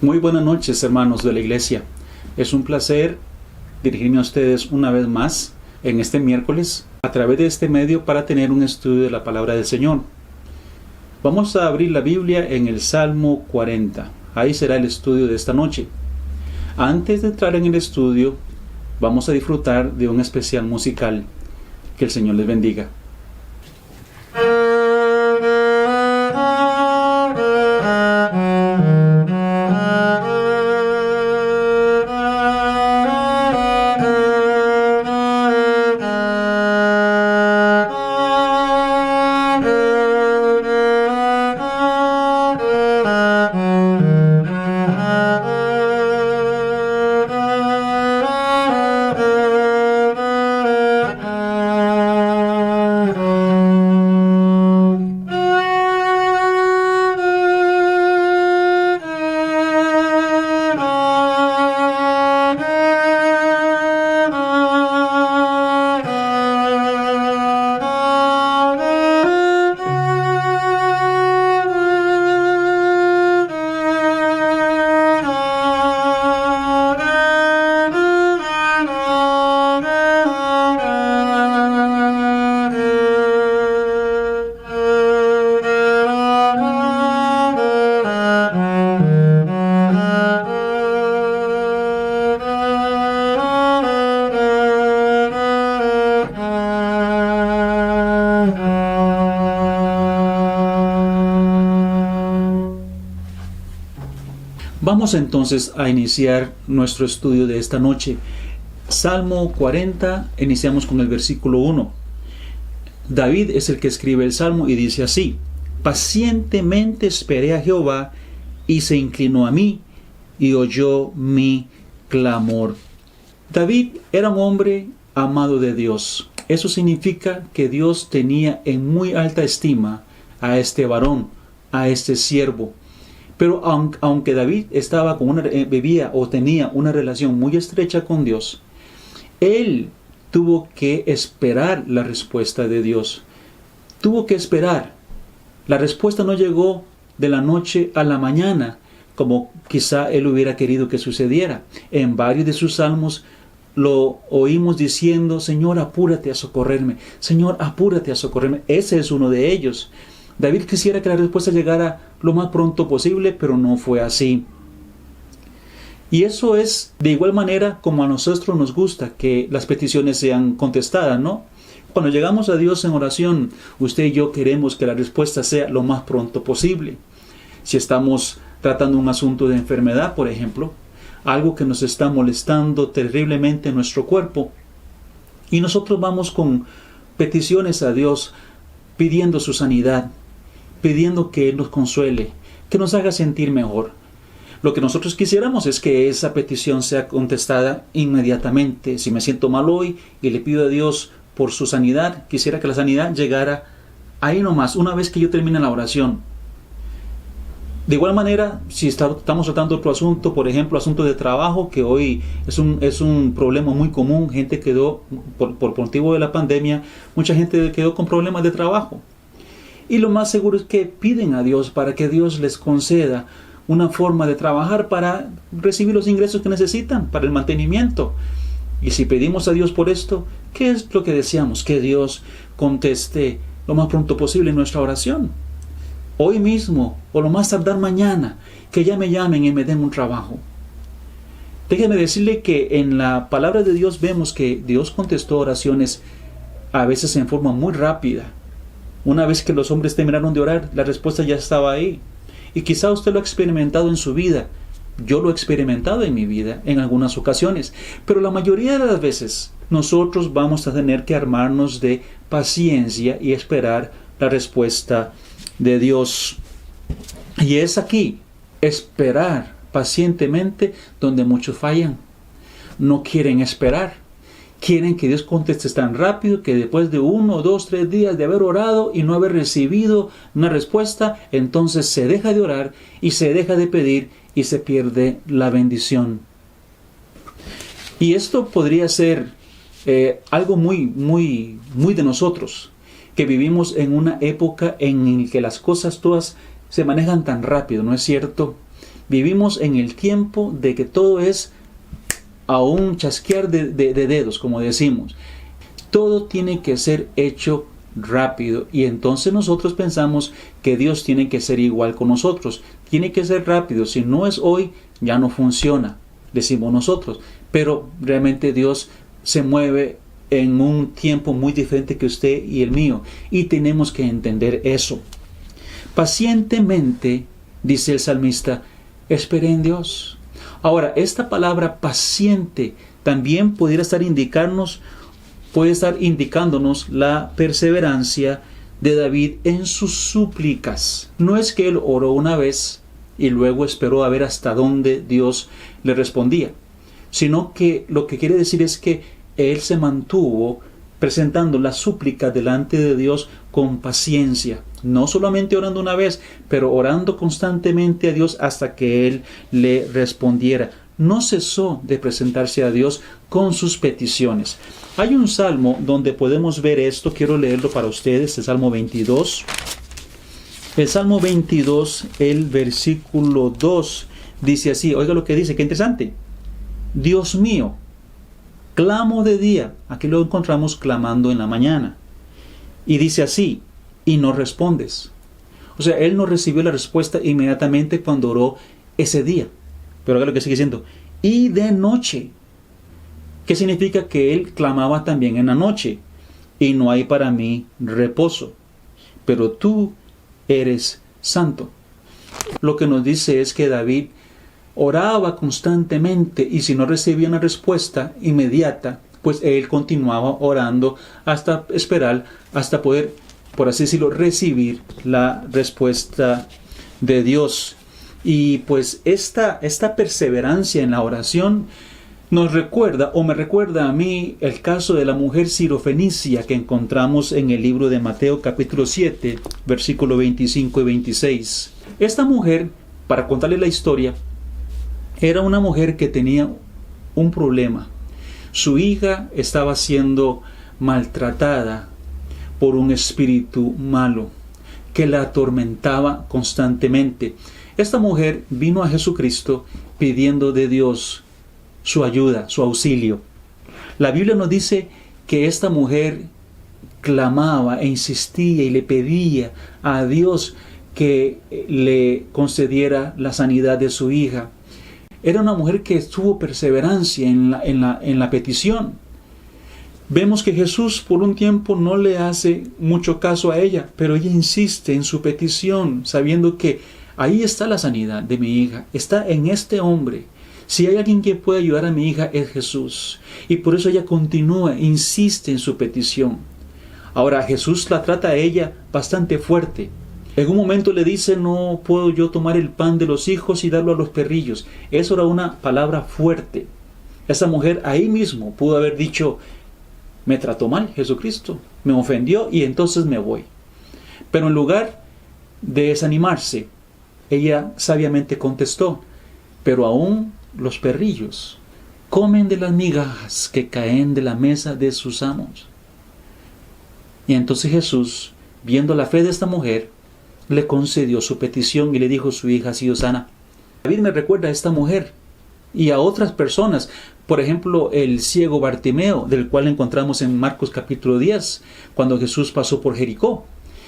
Muy buenas noches, hermanos de la iglesia. Es un placer dirigirme a ustedes una vez más en este miércoles a través de este medio para tener un estudio de la palabra del Señor. Vamos a abrir la Biblia en el Salmo 40. Ahí será el estudio de esta noche. Antes de entrar en el estudio, vamos a disfrutar de un especial musical. Que el Señor les bendiga. Vamos entonces a iniciar nuestro estudio de esta noche. Salmo 40, iniciamos con el versículo 1. David es el que escribe el Salmo y dice así: Pacientemente esperé a Jehová y se inclinó a mí y oyó mi clamor. David era un hombre amado de Dios. Eso significa que Dios tenía en muy alta estima a este varón, a este siervo. Pero aunque David vivía o tenía una relación muy estrecha con Dios, él tuvo que esperar la respuesta de Dios. Tuvo que esperar. La respuesta no llegó de la noche a la mañana, como quizá él hubiera querido que sucediera. En varios de sus salmos lo oímos diciendo: Señor, apúrate a socorrerme. Señor, apúrate a socorrerme. Ese es uno de ellos. David quisiera que la respuesta llegara lo más pronto posible, pero no fue así. Y eso es de igual manera como a nosotros nos gusta que las peticiones sean contestadas, ¿no? Cuando llegamos a Dios en oración, usted y yo queremos que la respuesta sea lo más pronto posible. Si estamos tratando un asunto de enfermedad, por ejemplo, algo que nos está molestando terriblemente en nuestro cuerpo, y nosotros vamos con peticiones a Dios pidiendo su sanidad, pidiendo que Él nos consuele, que nos haga sentir mejor. Lo que nosotros quisiéramos es que esa petición sea contestada inmediatamente. Si me siento mal hoy y le pido a Dios por su sanidad, quisiera que la sanidad llegara ahí nomás, una vez que yo termine la oración. De igual manera, si estamos tratando otro asunto, por ejemplo, asunto de trabajo, que hoy es un problema muy común. Gente quedó, por motivo de la pandemia, mucha gente quedó con problemas de trabajo. Y lo más seguro es que piden a Dios para que Dios les conceda una forma de trabajar para recibir los ingresos que necesitan, para el mantenimiento. Y si pedimos a Dios por esto, ¿qué es lo que deseamos? Que Dios conteste lo más pronto posible nuestra oración. Hoy mismo, o lo más tardar mañana, que ya me llamen y me den un trabajo. Déjeme decirle que en la palabra de Dios vemos que Dios contestó oraciones a veces en forma muy rápida. Una vez que los hombres terminaron de orar, la respuesta ya estaba ahí. Y quizá usted lo ha experimentado en su vida. Yo lo he experimentado en mi vida en algunas ocasiones. Pero la mayoría de las veces nosotros vamos a tener que armarnos de paciencia y esperar la respuesta de Dios. Y es aquí, esperar pacientemente, donde muchos fallan. No quieren esperar. Quieren que Dios conteste tan rápido que después de 1, 2, 3 días de haber orado y no haber recibido una respuesta, entonces se deja de orar y se deja de pedir y se pierde la bendición. Y esto podría ser algo muy de nosotros, que vivimos en una época en la que las cosas todas se manejan tan rápido, ¿no es cierto? Vivimos en el tiempo de que todo es a un chasquear de dedos, como decimos. Todo tiene que ser hecho rápido, y entonces nosotros pensamos que Dios tiene que ser igual con nosotros. Tiene que ser rápido. Si no es hoy, ya no funciona, decimos nosotros. Pero realmente Dios se mueve en un tiempo muy diferente que usted y el mío, y tenemos que entender eso. Pacientemente, dice el salmista, esperé en Dios. Ahora, esta palabra paciente también puede estar indicándonos la perseverancia de David en sus súplicas. No es que él oró una vez y luego esperó a ver hasta dónde Dios le respondía, sino que lo que quiere decir es que él se mantuvo presentando la súplica delante de Dios con paciencia, no solamente orando una vez, pero orando constantemente a Dios hasta que Él le respondiera. No cesó de presentarse a Dios con sus peticiones. Hay un salmo donde podemos ver esto, quiero leerlo para ustedes, el Salmo 22. El Salmo 22, el versículo 2, dice así, oiga lo que dice, qué interesante. Dios mío, clamo de día. Aquí lo encontramos clamando en la mañana. Y dice así, y no respondes. O sea, él no recibió la respuesta inmediatamente cuando oró ese día. Pero oiga lo que sigue diciendo. Y de noche. ¿Qué significa? Que él clamaba también en la noche. Y no hay para mí reposo. Pero tú eres santo. Lo que nos dice es que David oraba constantemente, y si no recibía una respuesta inmediata, pues él continuaba orando hasta esperar, hasta poder, por así decirlo, recibir la respuesta de Dios. Y pues esta perseverancia en la oración nos recuerda, o me recuerda a mí, el caso de la mujer sirofenicia que encontramos en el libro de Mateo capítulo 7, versículo 25 y 26. Esta mujer, para contarle la historia, era una mujer que tenía un problema. Su hija estaba siendo maltratada por un espíritu malo que la atormentaba constantemente. Esta mujer vino a Jesucristo pidiendo de Dios su ayuda, su auxilio. La Biblia nos dice que esta mujer clamaba e insistía y le pedía a Dios que le concediera la sanidad de su hija. Era una mujer que tuvo perseverancia en la petición. Vemos que Jesús por un tiempo no le hace mucho caso a ella, pero ella insiste en su petición, sabiendo que ahí está la sanidad de mi hija, está en este hombre. Si hay alguien que puede ayudar a mi hija es Jesús. Y por eso ella continúa, insiste en su petición. Ahora Jesús la trata a ella bastante fuerte. En un momento le dice, no puedo yo tomar el pan de los hijos y darlo a los perrillos. Eso era una palabra fuerte. Esa mujer ahí mismo pudo haber dicho, me trató mal Jesucristo, me ofendió y entonces me voy. Pero en lugar de desanimarse, ella sabiamente contestó, pero aún los perrillos comen de las migajas que caen de la mesa de sus amos. Y entonces Jesús, viendo la fe de esta mujer, le concedió su petición y le dijo, su hija ha sido sana. David me recuerda a esta mujer y a otras personas. Por ejemplo, el ciego Bartimeo, del cual encontramos en Marcos capítulo 10, cuando Jesús pasó por Jericó.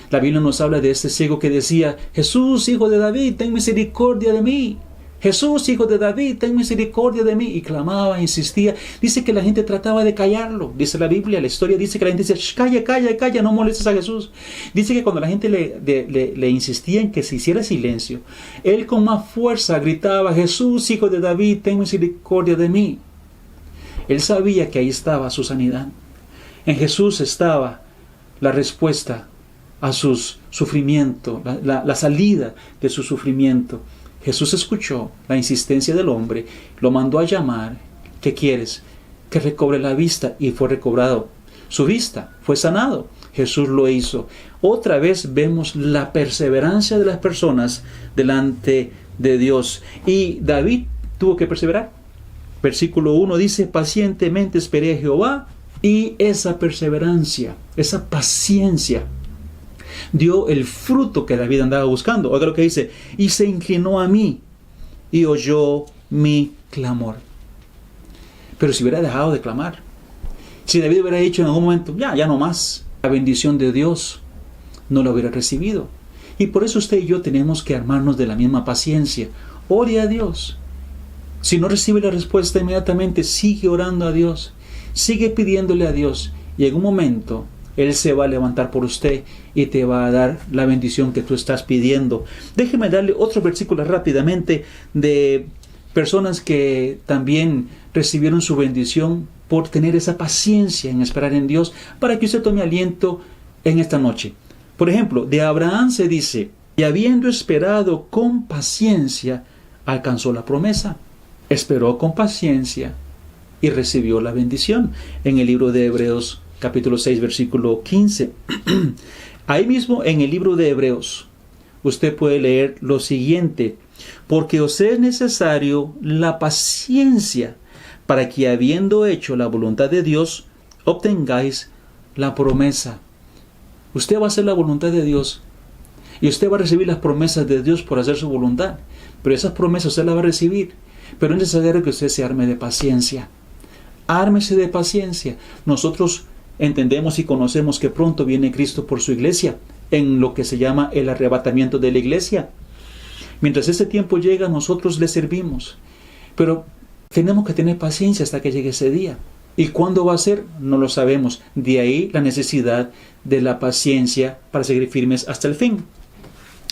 La Biblia nos habla de este ciego que decía, Jesús, hijo de David, ten misericordia de mí. Jesús, hijo de David, ten misericordia de mí. Y clamaba, insistía. Dice que la gente trataba de callarlo. Dice la Biblia, la historia dice que la gente dice, calla, calla, calla, no molestes a Jesús. Dice que cuando la gente le insistía en que se hiciera silencio, él con más fuerza gritaba, Jesús, hijo de David, ten misericordia de mí. Él sabía que ahí estaba su sanidad. En Jesús estaba la respuesta a su sufrimiento, la salida de su sufrimiento. Jesús escuchó la insistencia del hombre, lo mandó a llamar. ¿Qué quieres? Que recobre la vista, y fue recobrado. Su vista fue sanado. Jesús lo hizo. Otra vez vemos la perseverancia de las personas delante de Dios. Y David tuvo que perseverar. Versículo 1 dice, pacientemente esperé a Jehová, y esa perseverancia, esa paciencia, dio el fruto que David andaba buscando. Oiga lo que dice, y se inclinó a mí y oyó mi clamor. Pero si hubiera dejado de clamar, si David hubiera dicho en algún momento, ya no más, la bendición de Dios no la hubiera recibido. Y por eso usted y yo tenemos que armarnos de la misma paciencia. Ore a Dios. Si no recibe la respuesta inmediatamente, sigue orando a Dios. Sigue pidiéndole a Dios. Y en un momento, Él se va a levantar por usted y te va a dar la bendición que tú estás pidiendo. Déjeme darle otro versículo rápidamente de personas que también recibieron su bendición por tener esa paciencia en esperar en Dios, para que usted tome aliento en esta noche. Por ejemplo, de Abraham se dice, y habiendo esperado con paciencia, alcanzó la promesa. Esperó con paciencia y recibió la bendición. En el libro de Hebreos, capítulo 6, versículo 15. Ahí mismo en el libro de Hebreos, usted puede leer lo siguiente: porque os es necesario la paciencia, para que habiendo hecho la voluntad de Dios, obtengáis la promesa. Usted va a hacer la voluntad de Dios y usted va a recibir las promesas de Dios por hacer su voluntad. Pero esas promesas usted las va a recibir. Pero es necesario que usted se arme de paciencia. Ármese de paciencia. Nosotros entendemos y conocemos que pronto viene Cristo por su iglesia, en lo que se llama el arrebatamiento de la iglesia. Mientras ese tiempo llega, nosotros le servimos. Pero tenemos que tener paciencia hasta que llegue ese día. ¿Y cuándo va a ser? No lo sabemos. De ahí la necesidad de la paciencia para seguir firmes hasta el fin.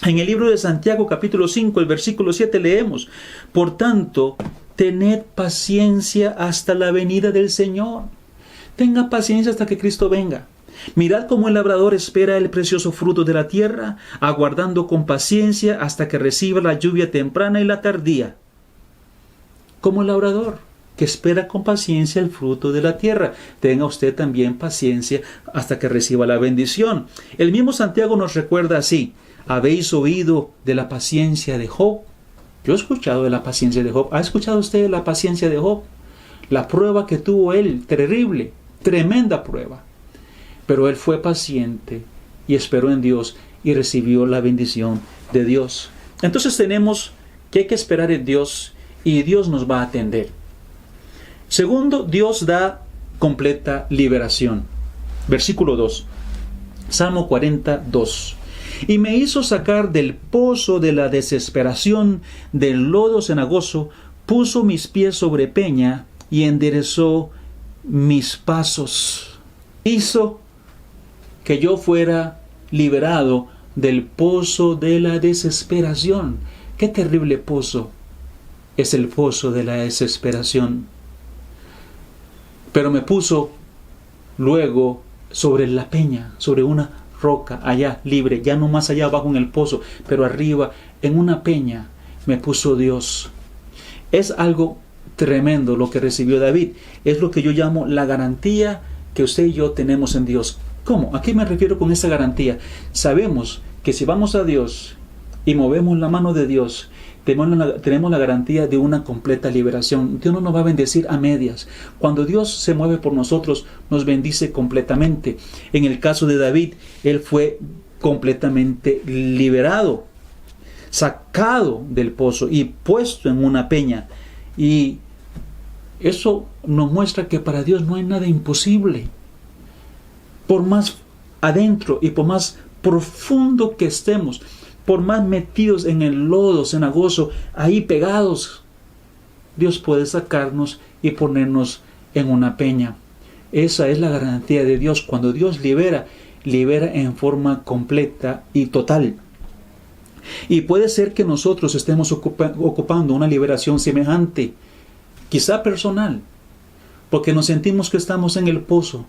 En el libro de Santiago, capítulo 5, el versículo 7, leemos: por tanto, tened paciencia hasta la venida del Señor. Tenga paciencia hasta que Cristo venga. Mirad cómo el labrador espera el precioso fruto de la tierra, aguardando con paciencia hasta que reciba la lluvia temprana y la tardía. Como el labrador que espera con paciencia el fruto de la tierra, tenga usted también paciencia hasta que reciba la bendición. El mismo Santiago nos recuerda así: ¿habéis oído de la paciencia de Job? Yo he escuchado de la paciencia de Job. ¿Ha escuchado usted de la paciencia de Job? La prueba que tuvo él, terrible, tremenda prueba. Pero él fue paciente y esperó en Dios y recibió la bendición de Dios. Entonces tenemos que hay que esperar en Dios y Dios nos va a atender. Segundo, Dios da completa liberación. Versículo 2. Salmo 42. Y me hizo sacar del pozo de la desesperación, del lodo cenagoso, puso mis pies sobre peña y enderezó mis pasos. Hizo que yo fuera liberado del pozo de la desesperación. Qué terrible pozo es el pozo de la desesperación. Pero me puso luego sobre la peña, sobre una roca, allá libre, ya no más allá abajo en el pozo, pero arriba en una peña me puso Dios. Es algo tremendo lo que recibió David. Es lo que yo llamo la garantía que usted y yo tenemos en Dios. ¿Cómo? ¿A qué me refiero con esa garantía? Sabemos que si vamos a Dios y movemos la mano de Dios, tenemos la garantía de una completa liberación. Dios no nos va a bendecir a medias. Cuando Dios se mueve por nosotros, nos bendice completamente. En el caso de David, él fue completamente liberado, sacado del pozo y puesto en una peña. Y eso nos muestra que para Dios no hay nada imposible. Por más adentro y por más profundo que estemos, por más metidos en el lodo cenagoso, ahí pegados, Dios puede sacarnos y ponernos en una peña. Esa es la garantía de Dios. Cuando Dios libera, libera en forma completa y total. Y puede ser que nosotros estemos ocupando una liberación semejante, quizá personal, porque nos sentimos que estamos en el pozo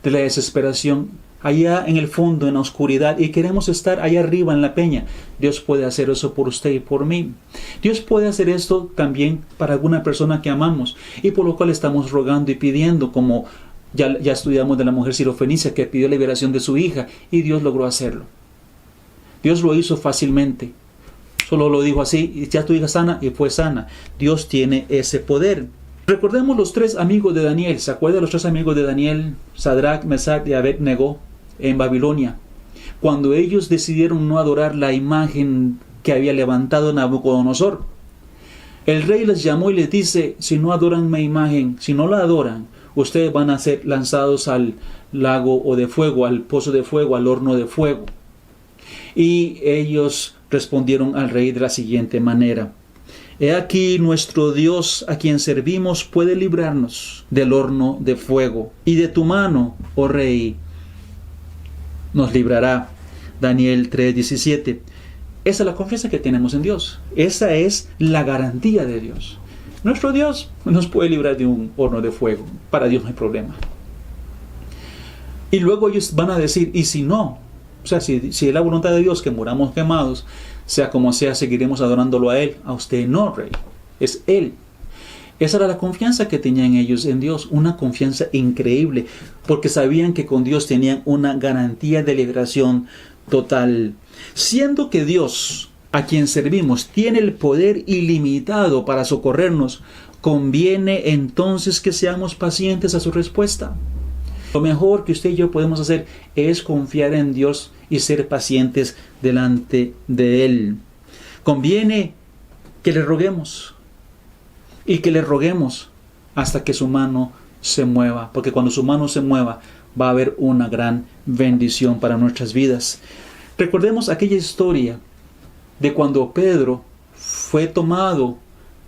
de la desesperación, allá en el fondo, en la oscuridad, y queremos estar allá arriba en la peña. Dios puede hacer eso por usted y por mí. Dios puede hacer esto también para alguna persona que amamos, y por lo cual estamos rogando y pidiendo, como ya estudiamos de la mujer sirofenicia que pidió liberación de su hija, y Dios logró hacerlo. Dios lo hizo fácilmente. Solo lo dijo así: ya tu hija sana, y fue sana. Dios tiene ese poder. Recordemos los tres amigos de Daniel. ¿Se acuerdan de los tres amigos de Daniel? Sadrach, Mesach y Abed-Negó en Babilonia. Cuando ellos decidieron no adorar la imagen que había levantado Nabucodonosor. El rey les llamó y les dice, si no adoran mi imagen, si no la adoran, ustedes van a ser lanzados al lago o de fuego, al pozo de fuego, al horno de fuego. Y ellos respondieron al rey de la siguiente manera: he aquí nuestro Dios a quien servimos puede librarnos del horno de fuego, y de tu mano, oh rey, nos librará. Daniel 3:17. Esa es la confianza que tenemos en Dios. Esa es la garantía de Dios. Nuestro Dios nos puede librar de un horno de fuego. Para Dios no hay problema. Y luego ellos van a decir, y si no, o sea, si es la voluntad de Dios que muramos quemados, sea como sea, seguiremos adorándolo a Él. A usted no, rey. Es Él. Esa era la confianza que tenían ellos en Dios. Una confianza increíble. Porque sabían que con Dios tenían una garantía de liberación total. Siendo que Dios, a quien servimos, tiene el poder ilimitado para socorrernos, conviene entonces que seamos pacientes a su respuesta. Lo mejor que usted y yo podemos hacer es confiar en Dios y ser pacientes delante de Él. Conviene que le roguemos y que le roguemos hasta que su mano se mueva, porque cuando su mano se mueva va a haber una gran bendición para nuestras vidas. Recordemos aquella historia de cuando Pedro fue tomado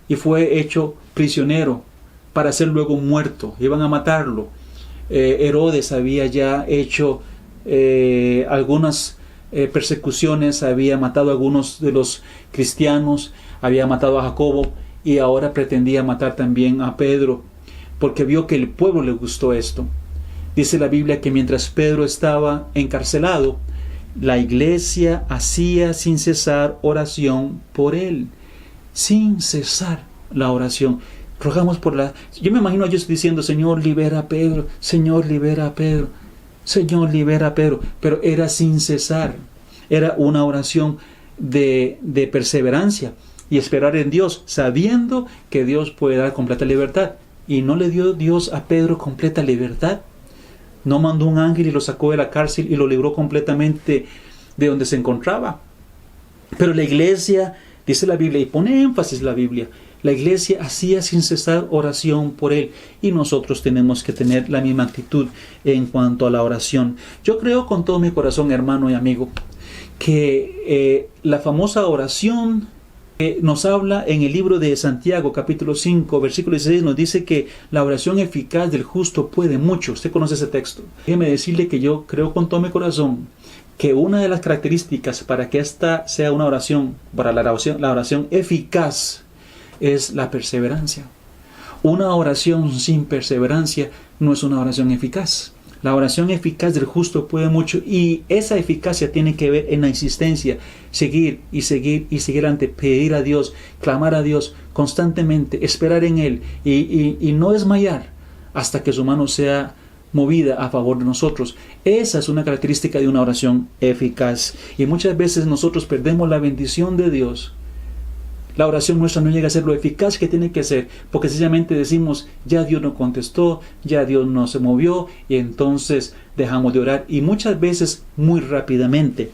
y fue hecho prisionero para ser luego muerto. Iban a matarlo. Herodes había ya hecho algunas persecuciones, había matado a algunos de los cristianos, había matado a Jacobo y ahora pretendía matar también a Pedro, porque vio que el pueblo le gustó esto. Dice la Biblia que mientras Pedro estaba encarcelado, la iglesia hacía sin cesar oración por él. Sin cesar la oración. Rogamos por la... Yo me imagino a ellos diciendo, Señor, libera a Pedro. Señor, libera a Pedro. Señor, libera a Pedro. Pero era sin cesar. Era una oración de perseverancia y esperar en Dios, sabiendo que Dios puede dar completa libertad. ¿Y no le dio Dios a Pedro completa libertad? No mandó un ángel y lo sacó de la cárcel y lo libró completamente de donde se encontraba. Pero la iglesia, dice la Biblia, y pone énfasis la Biblia, la iglesia hacía sin cesar oración por él. Y nosotros tenemos que tener la misma actitud en cuanto a la oración. Yo creo con todo mi corazón, hermano y amigo, que la famosa oración nos habla en el libro de Santiago, capítulo 5, versículo 16, nos dice que la oración eficaz del justo puede mucho. Usted conoce ese texto. Déjeme decirle que yo creo con todo mi corazón que una de las características para que esta sea una oración, para la oración eficaz, es la perseverancia. Una oración sin perseverancia no es una oración eficaz. La oración eficaz del justo puede mucho, y esa eficacia tiene que ver en la insistencia, seguir y seguir y seguir adelante, pedir a Dios, clamar a Dios constantemente, esperar en Él y no desmayar hasta que su mano sea movida a favor de nosotros. Esa es una característica de una oración eficaz, y muchas veces nosotros perdemos la bendición de Dios. La oración nuestra no llega a ser lo eficaz que tiene que ser, porque sencillamente decimos, ya Dios no contestó, ya Dios no se movió, y entonces dejamos de orar, y muchas veces muy rápidamente.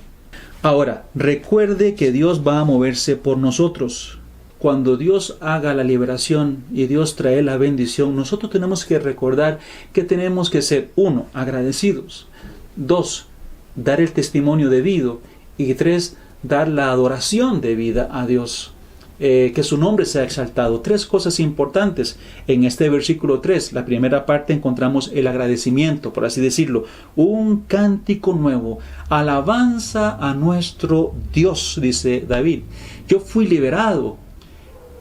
Ahora, recuerde que Dios va a moverse por nosotros. Cuando Dios haga la liberación y Dios trae la bendición, nosotros tenemos que recordar que tenemos que ser, 1, agradecidos, 2, dar el testimonio debido, y 3, dar la adoración debida a Dios. Que su nombre sea exaltado. 3 cosas importantes en este versículo 3. La primera parte encontramos el agradecimiento, por así decirlo, un cántico nuevo, alabanza a nuestro Dios, dice David. Yo fui liberado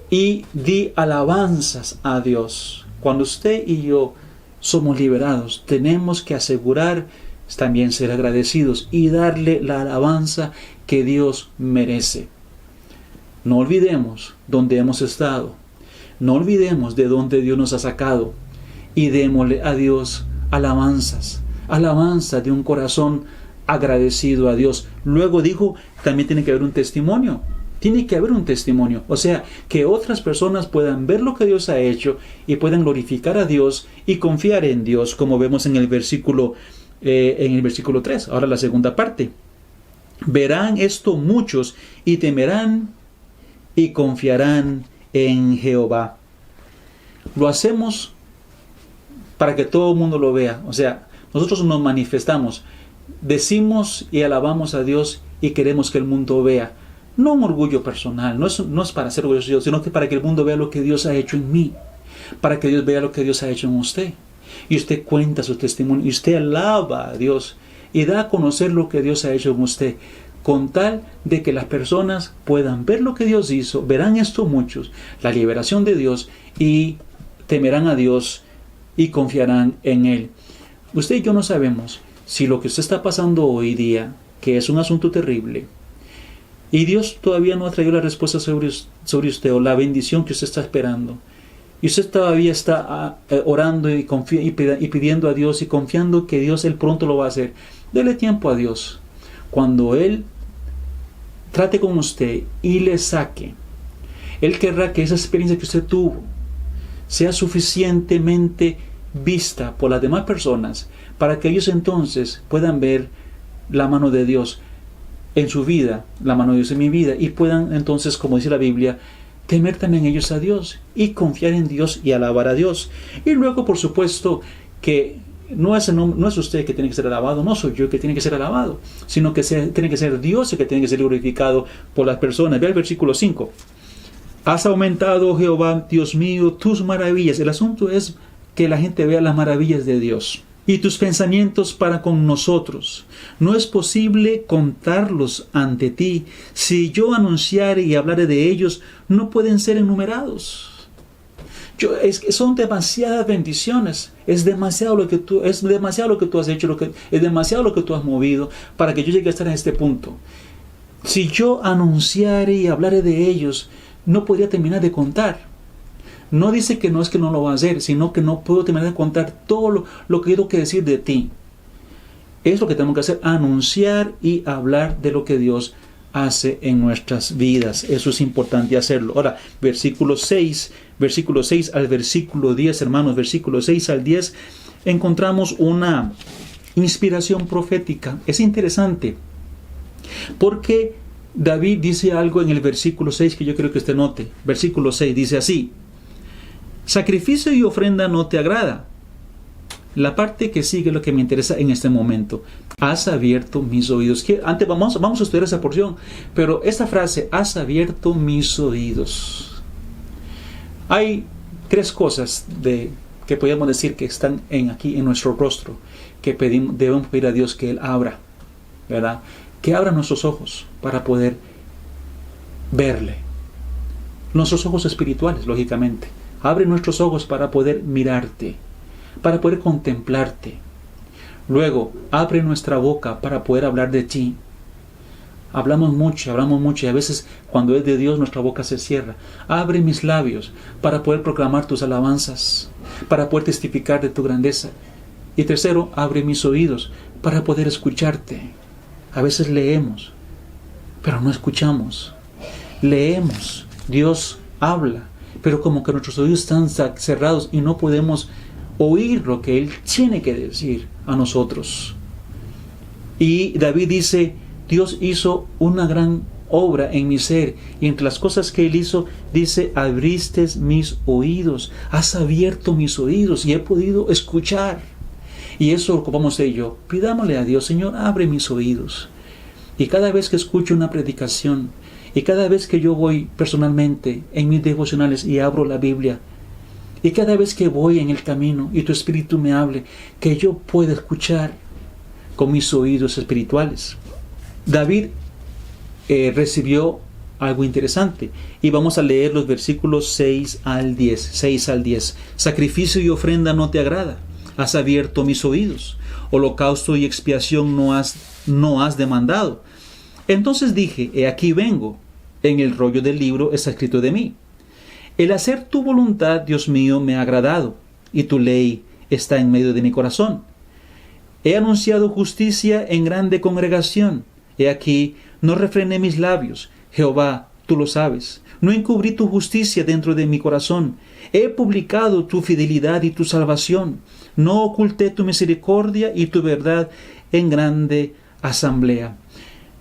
y di alabanzas a Dios. Cuando usted y yo somos liberados, tenemos que asegurar también ser agradecidos y darle la alabanza que Dios merece. No olvidemos dónde hemos estado. No olvidemos de dónde Dios nos ha sacado. Y démosle a Dios alabanzas. Alabanza de un corazón agradecido a Dios. Luego dijo, también tiene que haber un testimonio. Tiene que haber un testimonio. O sea, que otras personas puedan ver lo que Dios ha hecho y puedan glorificar a Dios y confiar en Dios, como vemos en el versículo 3. Ahora la segunda parte. Verán esto muchos y temerán y confiarán en Jehová. Lo hacemos para que todo el mundo lo vea. O sea, nosotros nos manifestamos, decimos y alabamos a Dios y queremos que el mundo vea. No un orgullo personal, no es para ser orgulloso, sino que para que el mundo vea lo que Dios ha hecho en mí, para que Dios vea lo que Dios ha hecho en usted. Y usted cuenta su testimonio, y usted alaba a Dios y da a conocer lo que Dios ha hecho en usted, con tal de que las personas puedan ver lo que Dios hizo. Verán esto muchos, la liberación de Dios, y temerán a Dios y confiarán en Él. Usted y yo no sabemos si lo que usted está pasando hoy día, que es un asunto terrible, y Dios todavía no ha traído la respuesta sobre usted, o la bendición que usted está esperando, y usted todavía está orando y pidiendo a Dios y confiando que Dios Él pronto lo va a hacer. Dele tiempo a Dios. Cuando Él trate con usted y le saque, Él querrá que esa experiencia que usted tuvo sea suficientemente vista por las demás personas para que ellos entonces puedan ver la mano de Dios en su vida, la mano de Dios en mi vida, y puedan entonces, como dice la Biblia, temer también ellos a Dios y confiar en Dios y alabar a Dios. Y luego, por supuesto, que no es usted que tiene que ser alabado, no soy yo el que tiene que ser alabado, sino que tiene que ser Dios el que tiene que ser glorificado por las personas. Ve el versículo 5. Has aumentado, Jehová, Dios mío, tus maravillas. El asunto es que la gente vea las maravillas de Dios y tus pensamientos para con nosotros. No es posible contarlos ante ti. Si yo anunciare y hablare de ellos, no pueden ser enumerados. Son demasiadas bendiciones. Es demasiado lo que tú has hecho, es demasiado lo que tú has movido para que yo llegue a estar en este punto. Si yo anunciare y hablare de ellos, no podría terminar de contar. No dice que no es que no lo va a hacer, sino que no puedo terminar de contar todo lo que tengo que decir de ti. Es lo que tenemos que hacer, anunciar y hablar de lo que Dios hace en nuestras vidas. Eso es importante hacerlo. Ahora, versículo 6 al versículo 10, hermanos, versículo 6 al 10, encontramos una inspiración profética. Es interesante, porque David dice algo en el versículo 6 que yo quiero que usted note. Versículo 6 dice así: sacrificio y ofrenda no te agrada. La parte que sigue es lo que me interesa en este momento. Has abierto mis oídos. Antes vamos a estudiar esa porción, pero esta frase, has abierto mis oídos. Hay tres cosas que podemos decir que están aquí en nuestro rostro, que debemos pedir a Dios que Él abra, ¿verdad? Que abra nuestros ojos para poder verle. Nuestros ojos espirituales, lógicamente. Abre nuestros ojos para poder mirarte, para poder contemplarte. Luego, abre nuestra boca para poder hablar de ti. Hablamos mucho y a veces cuando es de Dios nuestra boca se cierra. Abre mis labios para poder proclamar tus alabanzas, para poder testificar de tu grandeza. Y tercero, abre mis oídos para poder escucharte. A veces leemos, pero no escuchamos. Leemos, Dios habla, pero como que nuestros oídos están cerrados y no podemos oír lo que Él tiene que decir a nosotros. Y David dice, Dios hizo una gran obra en mi ser, y entre las cosas que Él hizo, dice, abriste mis oídos, has abierto mis oídos y he podido escuchar. Y eso lo ocupamos yo. Pidámosle a Dios, Señor, abre mis oídos. Y cada vez que escucho una predicación, y cada vez que yo voy personalmente en mis devocionales y abro la Biblia, y cada vez que voy en el camino y tu Espíritu me hable, que yo pueda escuchar con mis oídos espirituales. David recibió algo interesante, y vamos a leer los versículos 6 al 10. Sacrificio y ofrenda no te agrada, has abierto mis oídos, holocausto y expiación no has demandado. Entonces dije, he aquí vengo, en el rollo del libro está escrito de mí. El hacer tu voluntad, Dios mío, me ha agradado, y tu ley está en medio de mi corazón. He anunciado justicia en grande congregación. He aquí, no refrené mis labios. Jehová, tú lo sabes. No encubrí tu justicia dentro de mi corazón. He publicado tu fidelidad y tu salvación. No oculté tu misericordia y tu verdad en grande asamblea.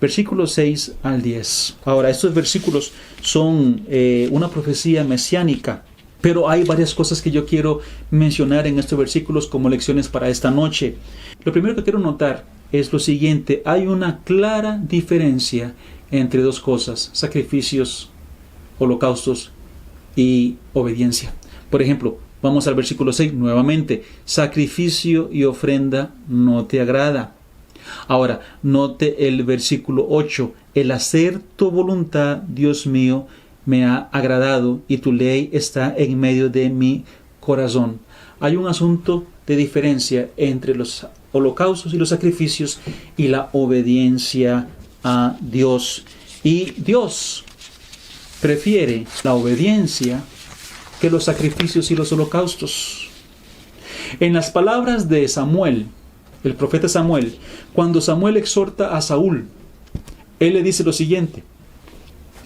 Versículos 6 al 10. Ahora, estos versículos son una profecía mesiánica, pero hay varias cosas que yo quiero mencionar en estos versículos como lecciones para esta noche. Lo primero que quiero notar es lo siguiente: hay una clara diferencia entre dos cosas: sacrificios, holocaustos y obediencia. Por ejemplo, vamos al versículo 6 nuevamente: sacrificio y ofrenda no te agrada. Ahora, note el versículo 8: el hacer tu voluntad, Dios mío, me ha agradado, y tu ley está en medio de mi corazón. Hay un asunto de diferencia entre los holocaustos y los sacrificios y la obediencia a Dios. Y Dios prefiere la obediencia que los sacrificios y los holocaustos. En las palabras de Samuel, el profeta Samuel, cuando Samuel exhorta a Saúl, él le dice lo siguiente: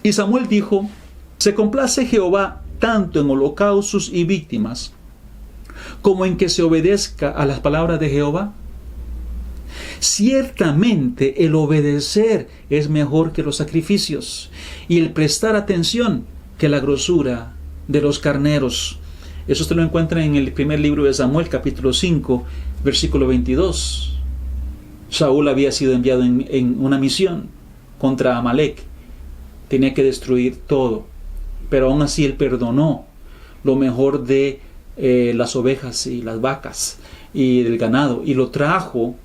y Samuel dijo: se complace Jehová tanto en holocaustos y víctimas, como en que se obedezca a las palabras de Jehová. Ciertamente el obedecer es mejor que los sacrificios, y el prestar atención que la grosura de los carneros. Eso usted lo encuentra en el primer libro de Samuel, capítulo 5, versículo 22. Saúl había sido enviado en una misión contra Amalek. Tenía que destruir todo, pero aún así él perdonó lo mejor de las ovejas y las vacas y del ganado, y lo trajo,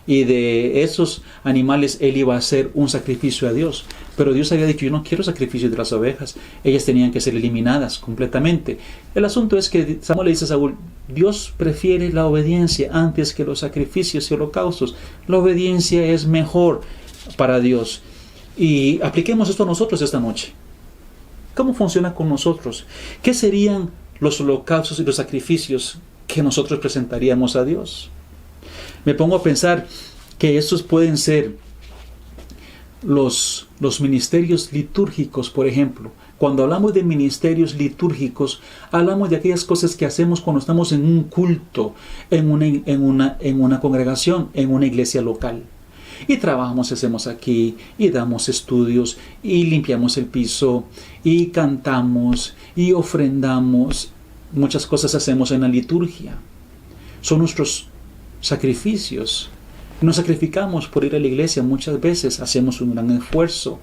y de esos animales él iba a hacer un sacrificio a Dios. Pero Dios había dicho: yo no quiero sacrificios de las ovejas, ellas tenían que ser eliminadas completamente. El asunto es que Samuel le dice a Saúl: Dios prefiere la obediencia antes que los sacrificios y holocaustos. La obediencia es mejor para Dios. Y apliquemos esto a nosotros esta noche. ¿Cómo funciona con nosotros? ¿Qué serían los holocaustos y los sacrificios que nosotros presentaríamos a Dios? Me pongo a pensar que estos pueden ser los ministerios litúrgicos, por ejemplo. Cuando hablamos de ministerios litúrgicos, hablamos de aquellas cosas que hacemos cuando estamos en un culto, en una congregación, en una iglesia local. Y trabajamos, hacemos aquí, y damos estudios, y limpiamos el piso, y cantamos, y ofrendamos. Muchas cosas hacemos en la liturgia. Son nuestros sacrificios. Nos sacrificamos por ir a la iglesia muchas veces, hacemos un gran esfuerzo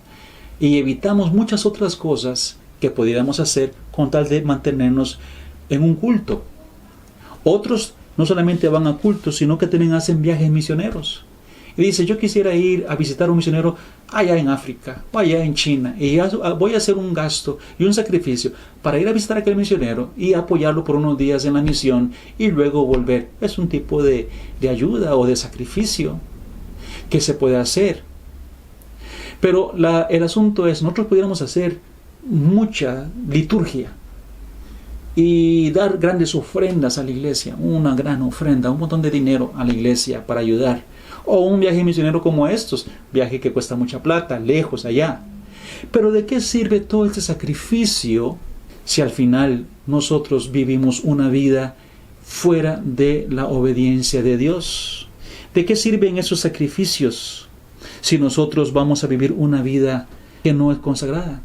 y evitamos muchas otras cosas que pudiéramos hacer con tal de mantenernos en un culto. Otros no solamente van a cultos, sino que también hacen viajes misioneros. Y dice: yo quisiera ir a visitar a un misionero allá en África o allá en China, y voy a hacer un gasto y un sacrificio para ir a visitar a aquel misionero y apoyarlo por unos días en la misión y luego volver. Es un tipo de ayuda o de sacrificio que se puede hacer. Pero el asunto es: nosotros pudiéramos hacer mucha liturgia y dar grandes ofrendas a la iglesia, una gran ofrenda, un montón de dinero a la iglesia para ayudar. O un viaje misionero como estos, viaje que cuesta mucha plata, lejos allá. Pero ¿de qué sirve todo este sacrificio si al final nosotros vivimos una vida fuera de la obediencia de Dios? ¿De qué sirven esos sacrificios si nosotros vamos a vivir una vida que no es consagrada?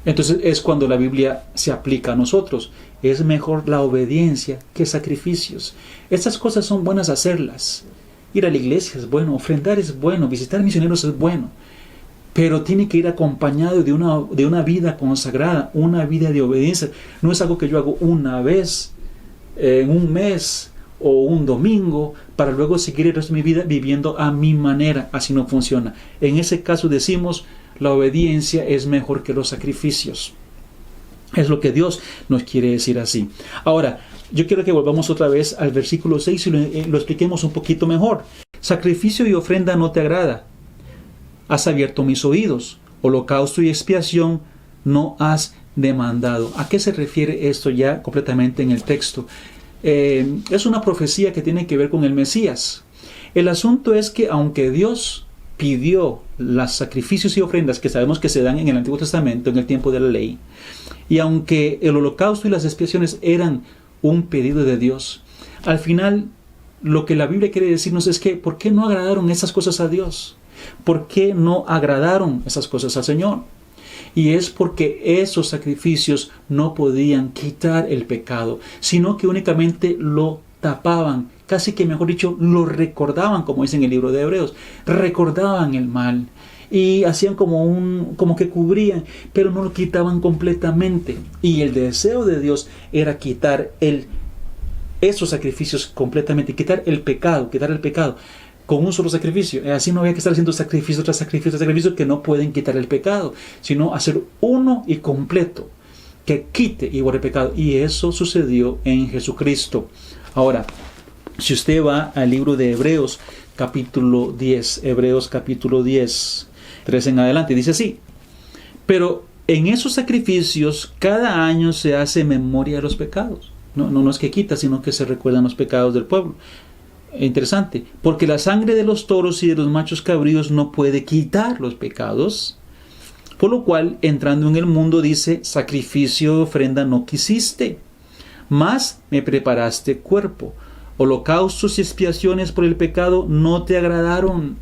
Entonces es cuando la Biblia se aplica a nosotros. Es mejor la obediencia que sacrificios. Estas cosas son buenas hacerlas. Ir a la iglesia es bueno, ofrendar es bueno, visitar misioneros es bueno. Pero tiene que ir acompañado de una vida consagrada, una vida de obediencia. No es algo que yo hago una vez, en un mes o un domingo, para luego seguir el resto de mi vida viviendo a mi manera. Así no funciona. En ese caso decimos: la obediencia es mejor que los sacrificios. Es lo que Dios nos quiere decir así. Ahora, yo quiero que volvamos otra vez al versículo 6 y lo expliquemos un poquito mejor. Sacrificio y ofrenda no te agrada. Has abierto mis oídos. Holocausto y expiación no has demandado. ¿A qué se refiere esto ya completamente en el texto? Es una profecía que tiene que ver con el Mesías. El asunto es que aunque Dios pidió los sacrificios y ofrendas que sabemos que se dan en el Antiguo Testamento, en el tiempo de la ley, y aunque el holocausto y las expiaciones eran un pedido de Dios, al final lo que la Biblia quiere decirnos es que ¿por qué no agradaron esas cosas a Dios? ¿Por qué no agradaron esas cosas al Señor? Y es porque esos sacrificios no podían quitar el pecado, sino que únicamente lo tapaban, casi que mejor dicho, lo recordaban, como dice en el libro de Hebreos, recordaban el mal y hacían como que cubrían, pero no lo quitaban completamente. Y el deseo de Dios era quitar esos sacrificios completamente, quitar el pecado con un solo sacrificio. Así no había que estar haciendo sacrificio tras sacrificio tras sacrificio que no pueden quitar el pecado, sino hacer uno y completo que quite y borre el pecado. Y eso sucedió en Jesucristo. Ahora, si usted va al libro de Hebreos capítulo 10, 3 en adelante, dice así: pero en esos sacrificios cada año se hace memoria de los pecados. No es que quita, sino que se recuerdan los pecados del pueblo. Interesante, porque la sangre de los toros y de los machos cabríos no puede quitar los pecados, por lo cual, entrando en el mundo, dice: sacrificio y ofrenda no quisiste, mas me preparaste cuerpo. Holocaustos y expiaciones por el pecado no te agradaron.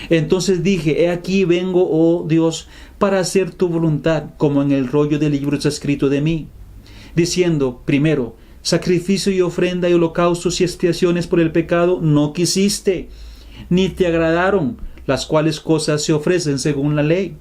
Entonces dije: he aquí vengo, oh Dios, para hacer tu voluntad, como en el rollo del libro está escrito de mí, diciendo: primero, sacrificio y ofrenda y holocaustos y expiaciones por el pecado no quisiste, ni te agradaron, las cuales cosas se ofrecen según la ley.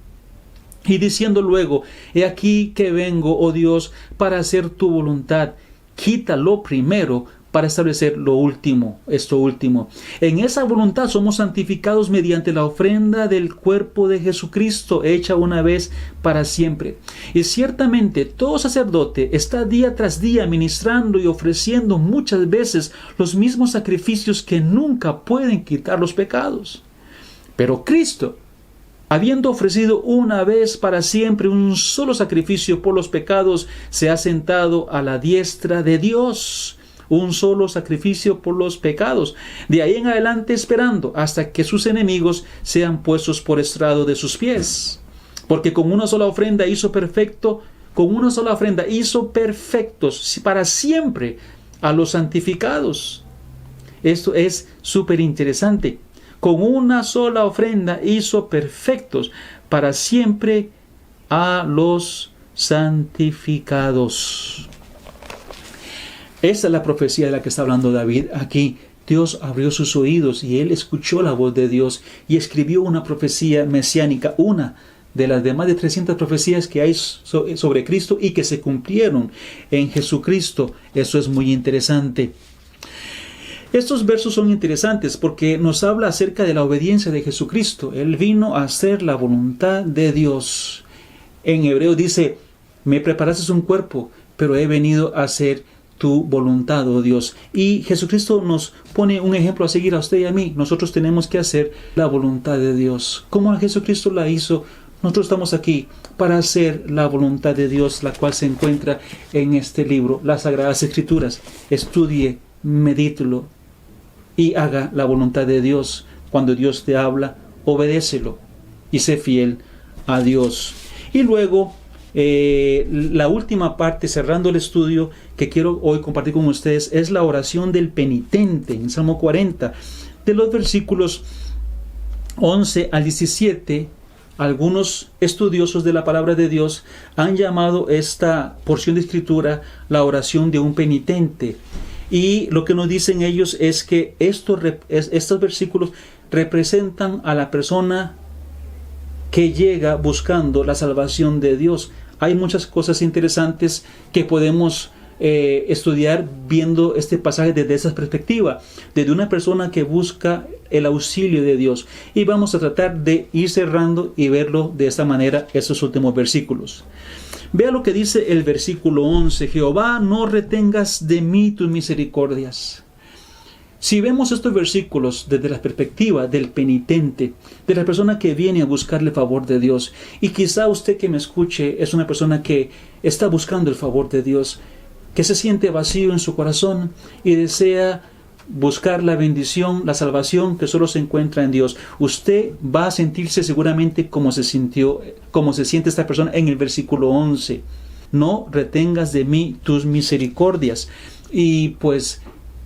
Y diciendo luego: he aquí que vengo, oh Dios, para hacer tu voluntad, quita lo primero para establecer lo último, esto último. En esa voluntad somos santificados mediante la ofrenda del cuerpo de Jesucristo, hecha una vez para siempre. Y ciertamente todo sacerdote está día tras día ministrando y ofreciendo muchas veces los mismos sacrificios que nunca pueden quitar los pecados. Pero Cristo, habiendo ofrecido una vez para siempre un solo sacrificio por los pecados, se ha sentado a la diestra de Dios. Un solo sacrificio por los pecados. De ahí en adelante esperando hasta que sus enemigos sean puestos por estrado de sus pies. Porque con una sola ofrenda hizo perfectos para siempre a los santificados. Esto es súper interesante. Con una sola ofrenda hizo perfectos para siempre a los santificados. Esa es la profecía de la que está hablando David aquí. Dios abrió sus oídos y él escuchó la voz de Dios y escribió una profecía mesiánica, una de las de más de 300 profecías que hay sobre Cristo y que se cumplieron en Jesucristo. Eso es muy interesante. Estos versos son interesantes porque nos habla acerca de la obediencia de Jesucristo. Él vino a hacer la voluntad de Dios. En hebreo dice: me preparaste un cuerpo, pero he venido a hacer tu voluntad, oh Dios. Y Jesucristo nos pone un ejemplo a seguir a usted y a mí. Nosotros tenemos que hacer la voluntad de Dios. Como Jesucristo la hizo, nosotros estamos aquí para hacer la voluntad de Dios, la cual se encuentra en este libro, las Sagradas Escrituras. Estudie, medítelo y haga la voluntad de Dios. Cuando Dios te habla, obedécelo y sé fiel a Dios. Y luego, la última parte, cerrando el estudio, que quiero hoy compartir con ustedes es la oración del penitente en Salmo 40, de los versículos 11 al 17. Algunos estudiosos de la palabra de Dios han llamado esta porción de escritura la oración de un penitente, y lo que nos dicen ellos es que estos versículos representan a la persona que llega buscando la salvación de Dios. Hay muchas cosas interesantes que podemos estudiar viendo este pasaje desde esa perspectiva, desde una persona que busca el auxilio de Dios. Y vamos a tratar de ir cerrando y verlo de esta manera, estos últimos versículos. Vea lo que dice el versículo 11: Jehová, no retengas de mí tus misericordias. Si vemos estos versículos desde la perspectiva del penitente, de la persona que viene a buscarle el favor de Dios, y quizá usted que me escuche es una persona que está buscando el favor de Dios, que se siente vacío en su corazón y desea buscar la bendición, la salvación que solo se encuentra en Dios, usted va a sentirse seguramente como se siente esta persona en el versículo 11. No retengas de mí tus misericordias. Y pues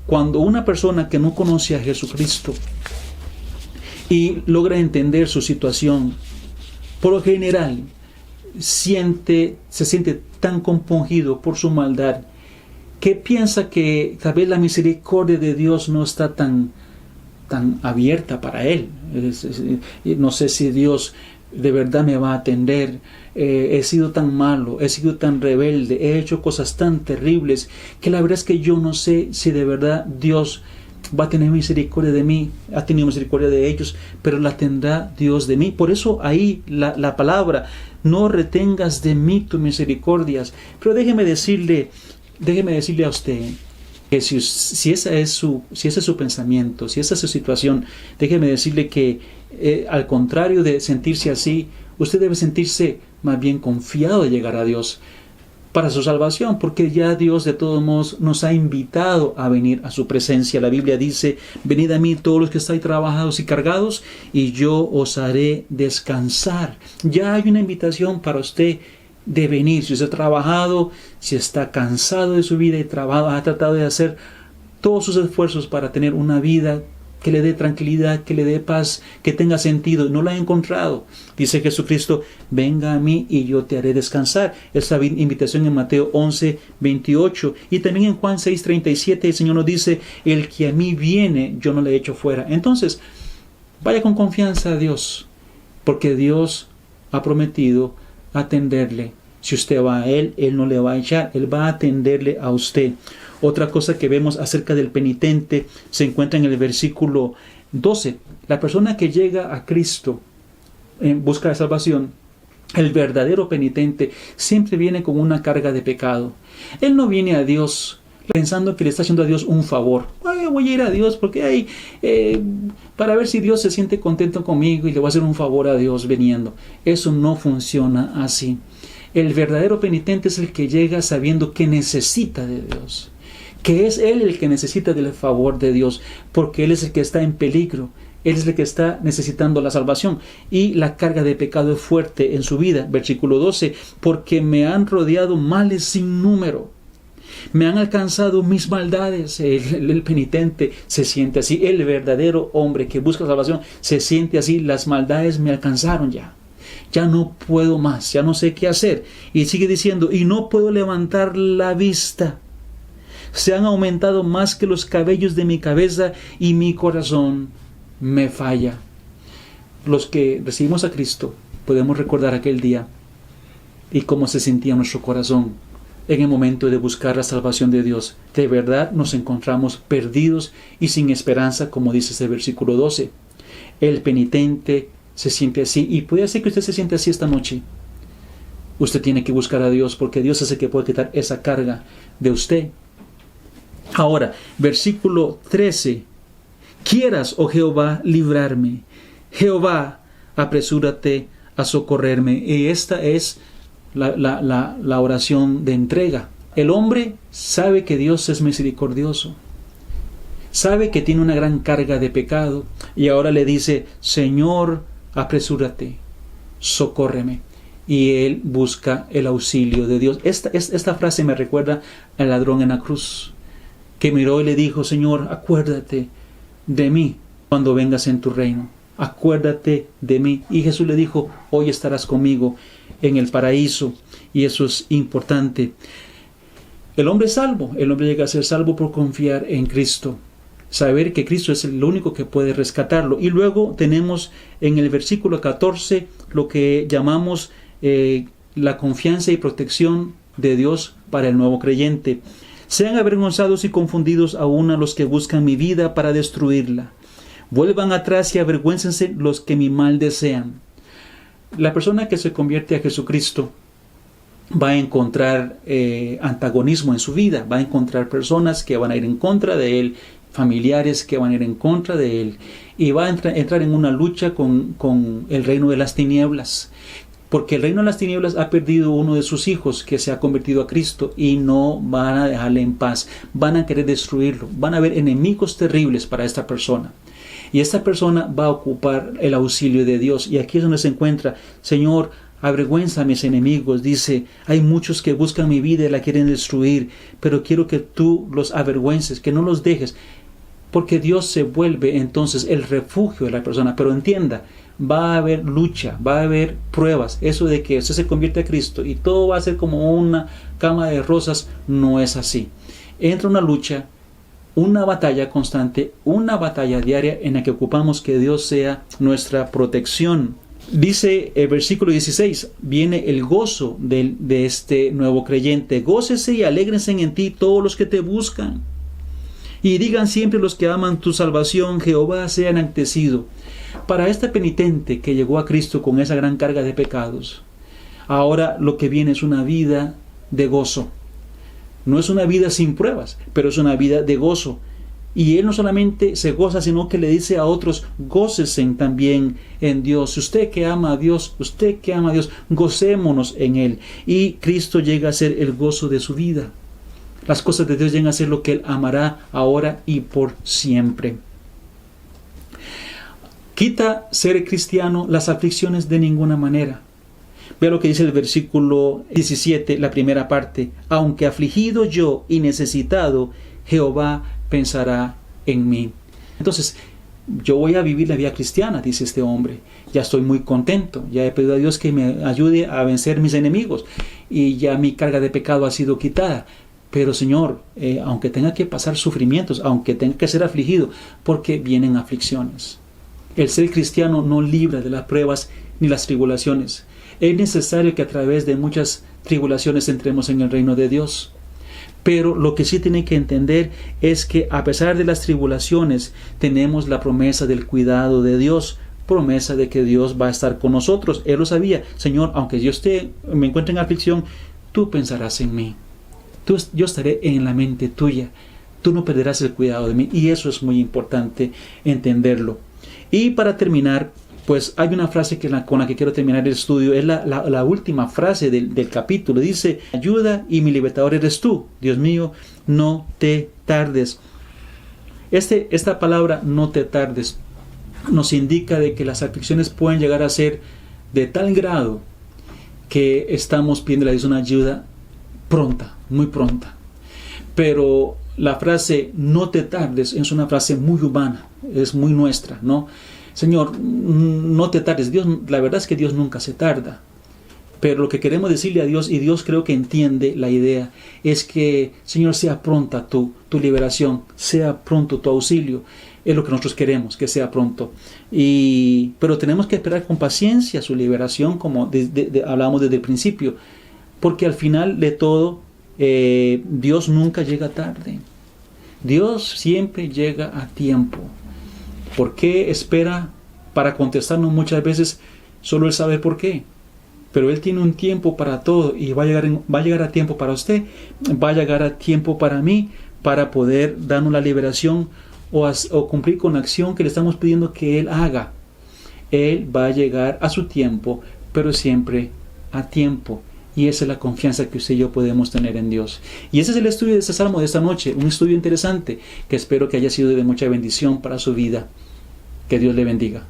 Cuando una persona que no conoce a Jesucristo y logra entender su situación, por lo general se siente tan compungido por su maldad que piensa que tal vez la misericordia de Dios no está tan abierta para él. No sé si Dios de verdad me va a atender. He sido tan malo, he sido tan rebelde, he hecho cosas tan terribles que la verdad es que yo no sé si de verdad Dios va a tener misericordia de mí. Ha tenido misericordia de ellos, pero la tendrá Dios de mí. Por eso ahí la palabra, no retengas de mí tus misericordias. Pero déjeme decirle a usted que si ese es su pensamiento, si esa es su situación, déjeme decirle que al contrario de sentirse así, usted debe sentirse más bien confiado de llegar a Dios para su salvación, porque ya Dios de todos modos nos ha invitado a venir a su presencia. La Biblia dice: venid a mí todos los que estáis trabajados y cargados, y yo os haré descansar. Ya hay una invitación para usted de venir. Si usted ha trabajado, si está cansado de su vida y ha tratado de hacer todos sus esfuerzos para tener una vida que le dé tranquilidad, que le dé paz, que tenga sentido, no la ha encontrado. Dice Jesucristo: venga a mí y yo te haré descansar. Esa invitación en Mateo 11:28, y también en Juan 6:37 el Señor nos dice: el que a mí viene, yo no le echo fuera. Entonces, vaya con confianza a Dios, porque Dios ha prometido atenderle. Si usted va a Él, Él no le va a echar, Él va a atenderle a usted. Otra cosa que vemos acerca del penitente se encuentra en el versículo 12. La persona que llega a Cristo en busca de salvación, el verdadero penitente, siempre viene con una carga de pecado. Él no viene a Dios pensando que le está haciendo a Dios un favor. Voy a ir a Dios porque para ver si Dios se siente contento conmigo y le voy a hacer un favor a Dios viniendo. Eso no funciona así. El verdadero penitente es el que llega sabiendo que necesita de Dios, que es Él el que necesita del favor de Dios, porque Él es el que está en peligro, Él es el que está necesitando la salvación, y la carga de pecado es fuerte en su vida. Versículo 12, porque me han rodeado males sin número, me han alcanzado mis maldades. El penitente se siente así, el verdadero hombre que busca salvación se siente así: las maldades me alcanzaron ya no puedo más, ya no sé qué hacer. Y sigue diciendo: y no puedo levantar la vista, se han aumentado más que los cabellos de mi cabeza, y mi corazón me falla. Los que recibimos a Cristo podemos recordar aquel día y cómo se sentía nuestro corazón en el momento de buscar la salvación de Dios. De verdad nos encontramos perdidos y sin esperanza, como dice ese versículo 12. El penitente se siente así, y puede ser que usted se siente así esta noche. Usted tiene que buscar a Dios, porque Dios es el que puede quitar esa carga de usted. Ahora, versículo 13. Quieras, oh Jehová, librarme. Jehová, apresúrate a socorrerme. Y esta es la oración de entrega. El hombre sabe que Dios es misericordioso, sabe que tiene una gran carga de pecado, y ahora le dice: Señor, apresúrate, socórreme. Y él busca el auxilio de Dios. Esta frase me recuerda al ladrón en la cruz, que miró y le dijo: Señor, acuérdate de mí cuando vengas en tu reino. Acuérdate de mí. Y Jesús le dijo: hoy estarás conmigo en el paraíso. Y eso es importante. El hombre es salvo. El hombre llega a ser salvo por confiar en Cristo, saber que Cristo es el único que puede rescatarlo. Y luego tenemos en el versículo 14 lo que llamamos la confianza y protección de Dios para el nuevo creyente. Sean avergonzados y confundidos aún a los que buscan mi vida para destruirla. Vuelvan atrás y avergüéncense los que mi mal desean. La persona que se convierte a Jesucristo va a encontrar antagonismo en su vida, va a encontrar personas que van a ir en contra de él, familiares que van a ir en contra de él, y va a entrar en una lucha con el reino de las tinieblas, porque el reino de las tinieblas ha perdido uno de sus hijos que se ha convertido a Cristo, y no van a dejarle en paz, van a querer destruirlo, van a haber enemigos terribles para esta persona. Y esta persona va a ocupar el auxilio de Dios. Y aquí es donde se encuentra: Señor, avergüenza a mis enemigos. Dice, hay muchos que buscan mi vida y la quieren destruir, pero quiero que tú los avergüences, que no los dejes, porque Dios se vuelve entonces el refugio de la persona. Pero entienda, va a haber lucha, va a haber pruebas. Eso de que usted se convierte a Cristo y todo va a ser como una cama de rosas, no es así. Entra una lucha, una batalla constante, una batalla diaria en la que ocupamos que Dios sea nuestra protección. Dice el versículo 16, viene el gozo de este nuevo creyente. Gócese y alégrense en ti todos los que te buscan. Y digan siempre los que aman tu salvación, Jehová sea enaltecido. Para este penitente que llegó a Cristo con esa gran carga de pecados, ahora lo que viene es una vida de gozo. No es una vida sin pruebas, pero es una vida de gozo. Y él no solamente se goza, sino que le dice a otros, gócesen también en Dios. Usted que ama a Dios, gocémonos en Él. Y Cristo llega a ser el gozo de su vida. Las cosas de Dios llegan a ser lo que Él amará ahora y por siempre. Quita ser cristiano las aflicciones de ninguna manera. Vea lo que dice el versículo 17, la primera parte. Aunque afligido yo y necesitado, Jehová pensará en mí. Entonces, yo voy a vivir la vida cristiana, dice este hombre. Ya estoy muy contento. Ya he pedido a Dios que me ayude a vencer mis enemigos. Y ya mi carga de pecado ha sido quitada. Pero Señor, aunque tenga que pasar sufrimientos, aunque tenga que ser afligido, porque vienen aflicciones. El ser cristiano no libra de las pruebas ni las tribulaciones. Es necesario que a través de muchas tribulaciones entremos en el reino de Dios. Pero lo que sí tienen que entender es que a pesar de las tribulaciones, tenemos la promesa del cuidado de Dios, promesa de que Dios va a estar con nosotros. Él lo sabía. Señor, aunque yo me encuentre en aflicción, tú pensarás en mí. Yo estaré en la mente tuya. Tú no perderás el cuidado de mí. Y eso es muy importante entenderlo. Y para terminar, pues hay una frase con la que quiero terminar el estudio. Es la última frase del capítulo. Dice, ayuda y mi libertador eres tú. Dios mío, no te tardes. Esta palabra, no te tardes, nos indica de que las aflicciones pueden llegar a ser de tal grado que estamos pidiendo a Dios una ayuda pronta, muy pronta. Pero la frase, no te tardes, es una frase muy humana, es muy nuestra, ¿no? Señor, no te tardes. Dios, la verdad es que Dios nunca se tarda. Pero lo que queremos decirle a Dios, y Dios creo que entiende la idea, es que, Señor, sea pronta tu liberación, sea pronto tu auxilio. Es lo que nosotros queremos, que sea pronto. Pero tenemos que esperar con paciencia su liberación, como hablábamos desde el principio. Porque al final de todo, Dios nunca llega tarde. Dios siempre llega a tiempo. ¿Por qué espera para contestarnos muchas veces? Solo Él sabe por qué. Pero Él tiene un tiempo para todo y va a llegar a tiempo para usted, va a llegar a tiempo para mí, para poder darnos la liberación o cumplir con la acción que le estamos pidiendo que Él haga. Él va a llegar a su tiempo, pero siempre a tiempo. Y esa es la confianza que usted y yo podemos tener en Dios. Y ese es el estudio de este salmo de esta noche. Un estudio interesante que espero que haya sido de mucha bendición para su vida. Que Dios le bendiga.